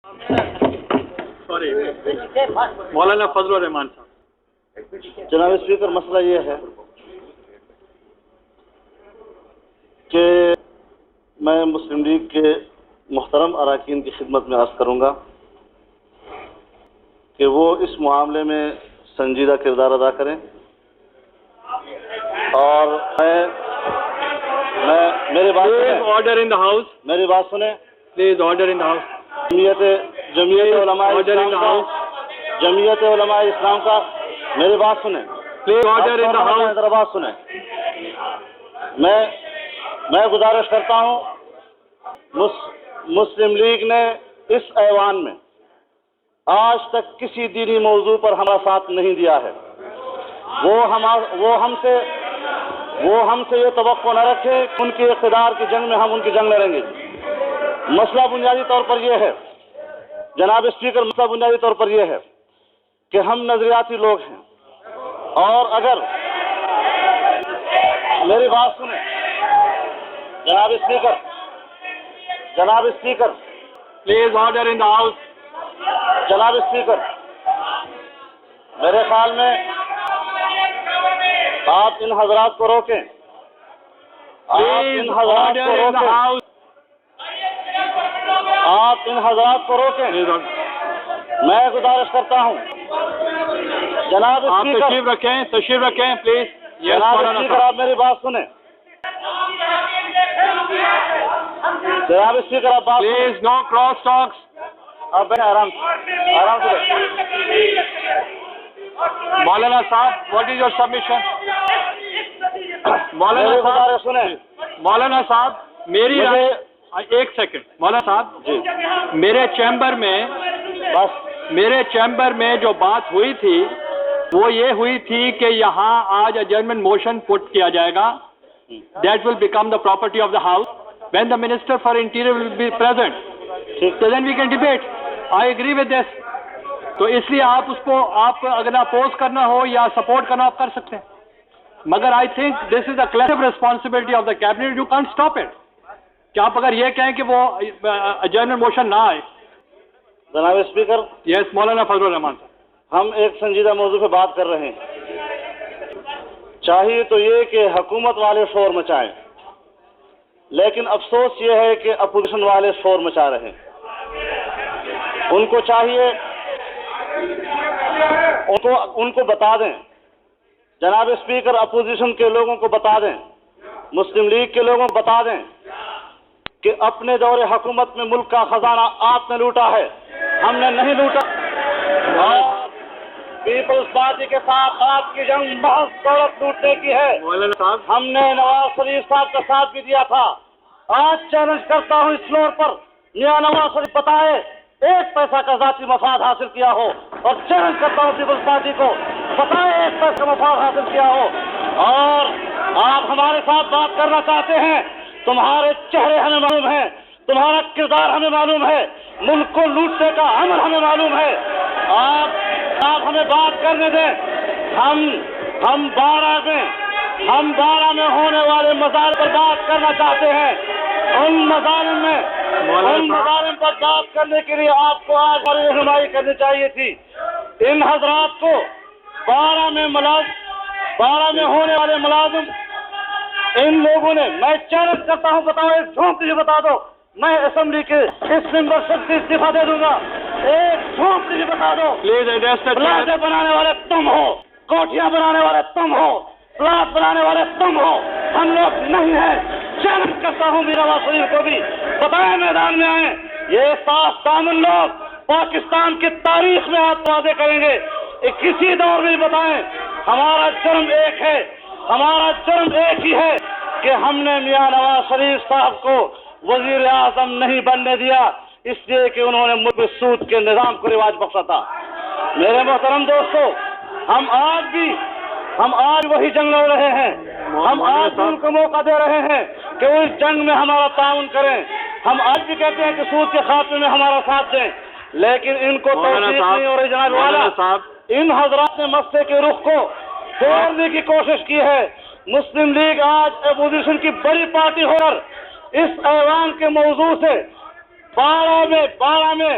Sorry مولانا فضل الرحمان صاحب. جناب speaker, مسئلہ یہ ہے کہ میں مسلم لیگ کے محترم اراکین کی خدمت میں عرض کروں گا کہ وہ اس معاملے میں سنجیدہ کردار ادا کریں، اور میری بات سنیں. Order in the house. میری بات سنیں. Please order in the house. Jamiat Ulema Islam کا میری بات سنیں. Please order in the house. ذرا بات سنیں. میں گزارش کرتا ہوں، مسلم لیگ نے اس ایوان میں آج تک کسی دینی موضوع پر ہمارا ساتھ نہیں دیا ہے. وہ ہم سے یہ توقع نہ رکھے کہ ان کی اقتدار کی جنگ میں ہم ان کی جنگ لڑیں گے. مسئلہ بنیادی طور پر یہ ہے جناب اسپیکر، مسئلہ بنیادی طور پر یہ ہے کہ ہم نظریاتی لوگ ہیں، اور اگر میری بات سنیں جناب speaker please order in the house. جناب اسپیکر، میرے خیال میں آپ ان حضرات کو روکیں. آپ ان حضرات کو روکیں. میں گزارش کرتا ہوں جناب اسپیکر. تشریف رکھیں پلیز. جناب اسپیکر، آپ میری بات سنیں. جناب اسپیکر، آپ بات پلیز. نو کراس ٹاکس. آپ آرام سے مولانا صاحب, واٹ از یور سبمیشن؟ مولانا صاحب میری ایک سیکنڈ. مولانا صاحب میرے چیمبر میں جو بات ہوئی تھی وہ یہ ہوئی تھی کہ یہاں آج ایڈجرنمنٹ موشن پٹ کیا جائے گا. That will become the property of the house when the minister for interior will be present, so then we can debate. I agree with this. تو اس لیے آپ اس کو اگر اپوز کرنا ہو یا سپورٹ کرنا آپ کر سکتے ہیں, مگر I think this is a collective responsibility of the cabinet. You can't stop it. کہ آپ اگر یہ کہیں کہ وہ adjournment motion نہ آئے. جناب اسپیکر. یس مولانا فضل الرحمان صاحب, ہم ایک سنجیدہ موضوع پہ بات کر رہے ہیں. چاہیے تو یہ کہ حکومت والے شور مچائیں, لیکن افسوس یہ ہے کہ اپوزیشن والے شور مچا رہے ہیں. ان کو چاہیے ان کو بتا دیں جناب اسپیکر, اپوزیشن کے لوگوں کو بتا دیں, مسلم لیگ کے لوگوں کو بتا دیں کہ اپنے دور حکومت میں ملک کا خزانہ آپ نے لوٹا ہے, ہم نے نہیں لوٹا. اور پیپلز پارٹی کے ساتھ آپ کی جنگ محض دولت لوٹنے کی ہے. ہم نے نواز شریف صاحب کا ساتھ بھی دیا تھا. آج چیلنج کرتا ہوں اس فلور پر, میاں نواز شریف بتائے ایک پیسہ کا ذاتی مفاد حاصل کیا ہو, اور چیلنج کرتا ہوں پیپلز پارٹی کو, بتائے ایک پیسہ کا مفاد حاصل کیا ہو. اور آپ ہمارے ساتھ بات کرنا چاہتے ہیں, تمہارے چہرے ہمیں معلوم ہیں, تمہارا کردار ہمیں معلوم ہے, ملک کو لوٹنے کا عمل ہمیں معلوم ہے. آپ ہمیں بات کرنے دیں. ہم 12 میں ہونے والے مظاہر پر بات کرنا چاہتے ہیں. ان مظالم پر بات کرنے کے لیے آپ کو آج ہماری رہنمائی کرنی چاہیے تھی. ان حضرات کو 12 میں ہونے والے ملازم ان لوگوں نے, میں چیلنج کرتا ہوں, بتاؤ ایک جھونک بھی بتا دو, میں اسمبلی کے اس ممبرشپ سے استعفا دے دوں گا. ایک جھونک بھی بتا دو. پلاٹیں بنانے والے تم ہو, کوٹھیاں بنانے والے تم ہو, پلاٹ بنانے والے تم ہو, ہم لوگ نہیں ہیں. چیلنج کرتا ہوں میرا نواز شریف کو بھی, بتائیں میدان میں آئیں. یہ صاف دامن لوگ پاکستان کی تاریخ میں ہاتھ واضح کریں گے. کسی دور میں بتائیں, ہمارا جرم ایک ہی ہے کہ ہم نے میاں نواز شریف صاحب کو وزیر اعظم نہیں بننے دیا, اس لیے کہ انہوں نے ملک سود کے نظام کو رواج بخشا تھا. میرے محترم دوستو, ہم آج وہی جنگ لڑ رہے ہیں. ہم آج ان کو موقع دے رہے ہیں کہ وہ اس جنگ میں ہمارا تعاون کریں. ہم آج بھی کہتے ہیں کہ سود کے خاتمے میں ہمارا ساتھ دیں, لیکن ان کو توفیق نہیں ہو رہی. جناب والا, ان حضرات نے مسئلے کے رخ کو توڑنے کی کوشش کی ہے. مسلم لیگ آج اپوزیشن کی بڑی پارٹی ہو کر اس ایوان کے موضوع سے 12 میں